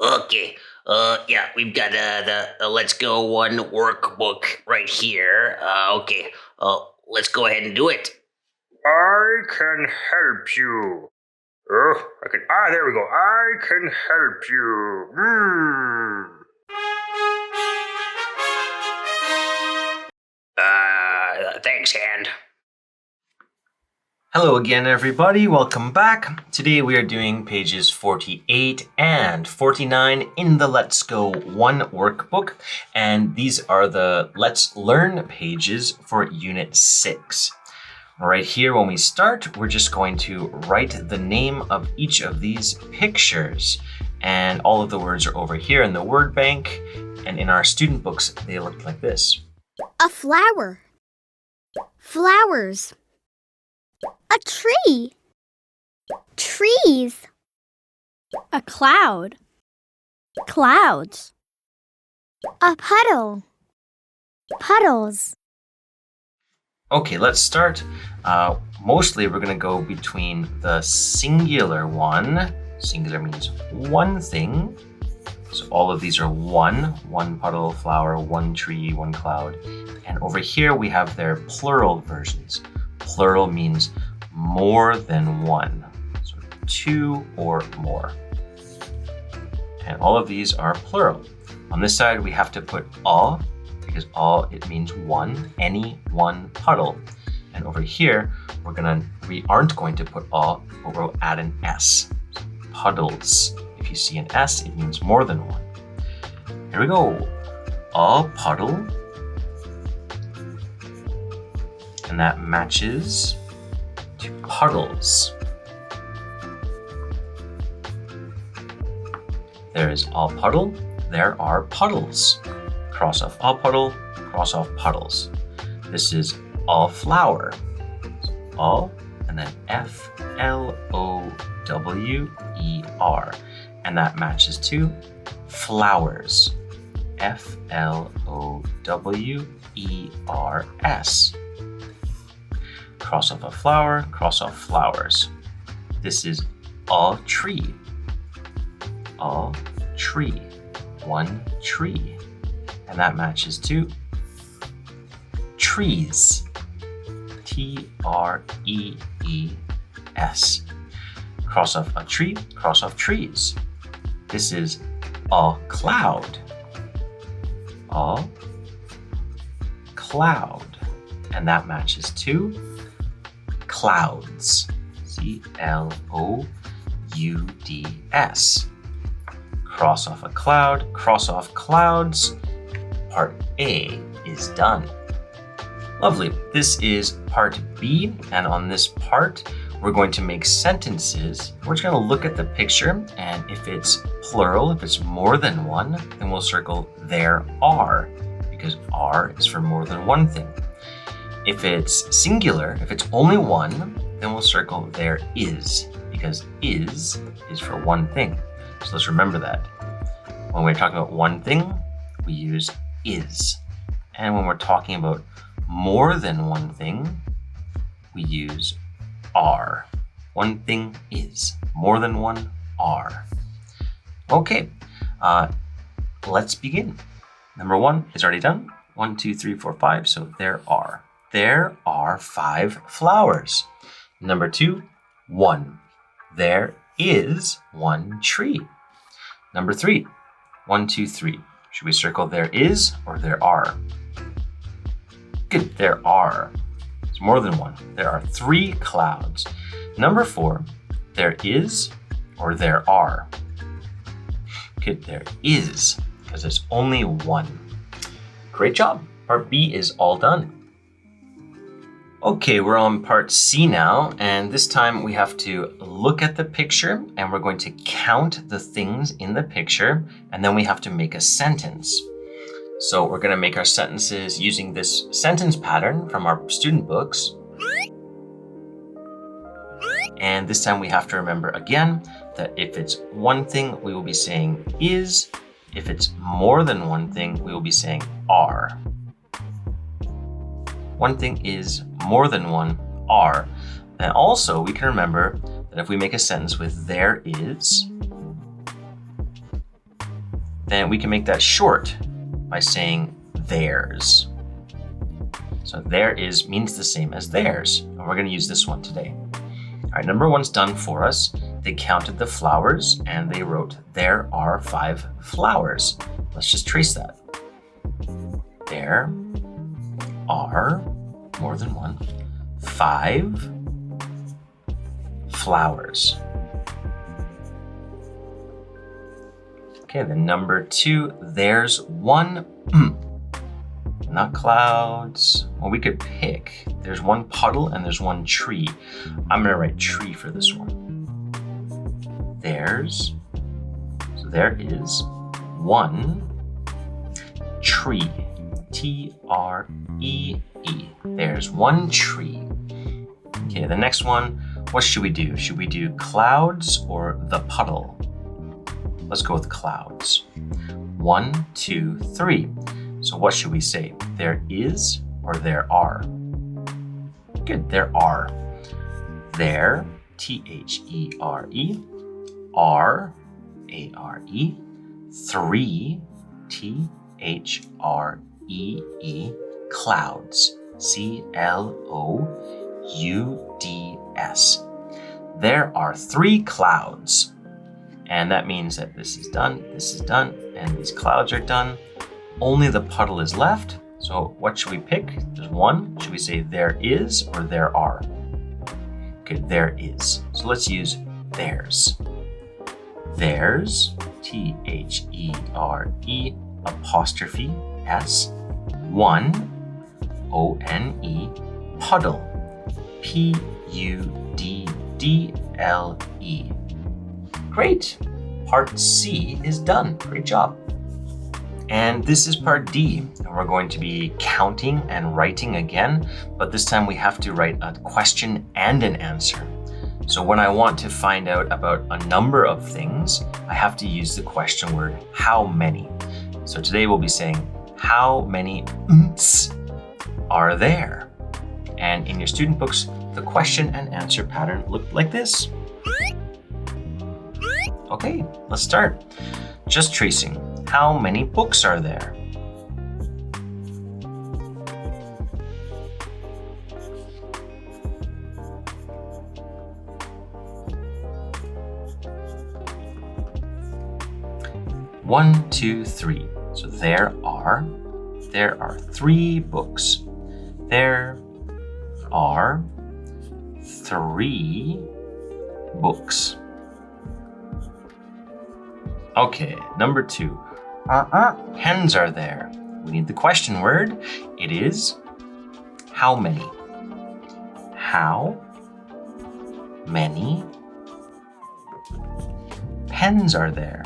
Okay. Yeah, we've got the Let's Go One workbook right here. Okay. Let's go ahead and do it. I can help you. Oh, there we go. I can help you. Thanks, Hand. Hello again, everybody. Welcome back. Today we are doing pages 48 and 49 in the Let's Go One workbook. And these are the Let's Learn pages for Unit 6. Right here, when we start, we're just going to write the name of each of these pictures. And all of the words are over here in the word bank. And in our student books, they look like this. A flower. Flowers. A tree. Trees. A cloud. Clouds. A puddle. Puddles. Okay, let's start. Mostly we're going to go between the singular one. Singular means one thing. So all of these are one puddle, flower, one tree, one cloud. And over here we have their plural versions. Plural means more than one. So two or more. And all of these are plural. On this side we have to put a, because all it means one, any one puddle. And over here we aren't going to put a, but we'll add an s. So puddles. If you see an s, it means more than one. Here we go. A puddle. And that matches to puddles. There is a puddle. There are puddles. Cross off a puddle, cross off puddles. This is a flower. A and then F-L-O-W-E-R. And that matches to flowers. F-L-O-W-E-R-S. Cross off a flower, cross off flowers. This is a tree. A tree. One tree. And that matches to trees. T-R-E-E-S. Cross off a tree, cross off trees. This is a cloud. A cloud. And that matches to clouds. C-L-O-U-D-S. Cross off a cloud, cross off clouds. Part A is done. Lovely. This is part B, and on this part, we're going to make sentences. We're just going to look at the picture, and if it's plural, if it's more than one, then we'll circle there are, because are is for more than one thing. If it's singular, if it's only one, then we'll circle there is, because is for one thing. So let's remember that. When we're talking about one thing, we use is. And when we're talking about more than one thing, we use are. One thing is. More than one are. Okay, let's begin. Number one is already done. 1, 2, 3, 4, 5. So there are. There are 5 flowers. Number 2, 1. There is 1 tree. Number 3, 1, 2, 3. Should we circle there is or there are? Good, there are. It's more than one. There are 3 clouds. Number 4, there is or there are? Good, there is, because it's only one. Great job. Part B is all done. Okay, we're on part C now, and this time we have to look at the picture and we're going to count the things in the picture, and then we have to make a sentence. So we're going to make our sentences using this sentence pattern from our student books. And this time we have to remember again that if it's one thing, we will be saying is. If it's more than one thing, we will be saying are. One thing is, more than one are. And also we can remember that if we make a sentence with there is, then we can make that short by saying theirs. So there is means the same as theirs, and we're going to use this one today. All right, number 1's done for us. They counted the flowers and they wrote, there are 5 flowers. Let's just trace that. There are, more than one, 5 flowers. Okay, then number 2, there's 1, not clouds. Well, we could pick. There's 1 puddle and there's 1 tree. I'm gonna write tree for this one. So there is 1 tree. T-R-E-E. There's 1 tree. Okay, the next one, what should we do? Should we do clouds or the puddle? Let's go with clouds. 1, 2, 3. So what should we say? There is or there are? Good, there are. There, T-H-E-R-E, are, A-R-E, 3, T-H-R-E-E, clouds, C-L-O-U-D-S. There are 3 clouds. And that means that this is done, and these clouds are done. Only the puddle is left. So what should we pick? There's 1. Should we say there is or there are? Okay, there is. So let's use theirs. Theirs, T-H-E-R-E, apostrophe S, 1, O-N-E, puddle, P-U-D-D-L-E. Great. Part C is done. Great job. And this is part D, and we're going to be counting and writing again, but this time we have to write a question and an answer. So when I want to find out about a number of things, I have to use the question word how many. So today we'll be saying how many are there? And in your student books, the question and answer pattern looked like this. Okay, let's start. Just tracing. How many books are there? One, two, three. So there are 3 books. There are 3 books. Okay, number 2. Pens are there. We need the question word. It is how many? How many pens are there?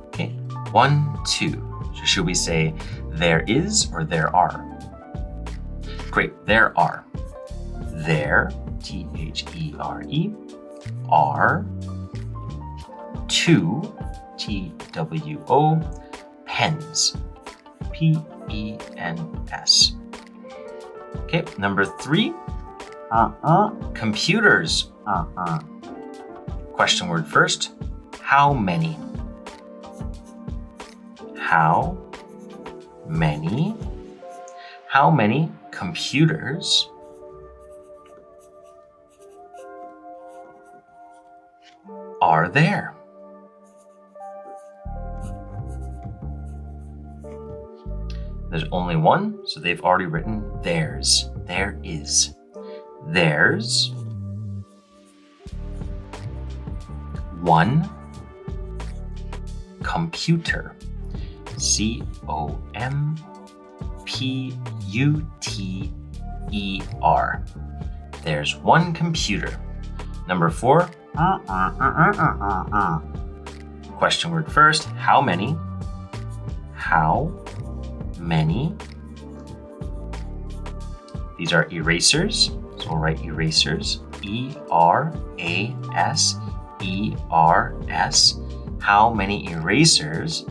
Okay, 1, 2. So should we say there is or there are? Great, there are. There, T-H-E-R-E, are 2, T-W-O, pens, P-E-N-S. Okay, number 3, computers. Question word first, how many? How many computers are there? There's only 1, so they've already written theirs. There is. There's 1 computer. C-O-M-P-U-T-E-R. There's 1 computer. Number 4. Question word first. How many? How many? These are erasers. So we'll write erasers. E-R-A-S-E-R-S. How many erasers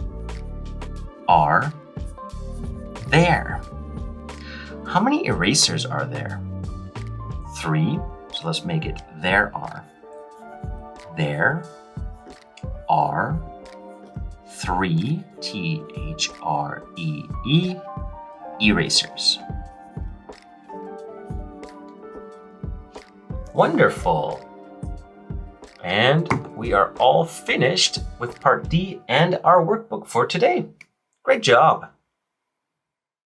are there? How many erasers are there? 3. So let's make it there are. There are 3 THREE erasers. Wonderful. And we are all finished with part D and our workbook for today. Great job.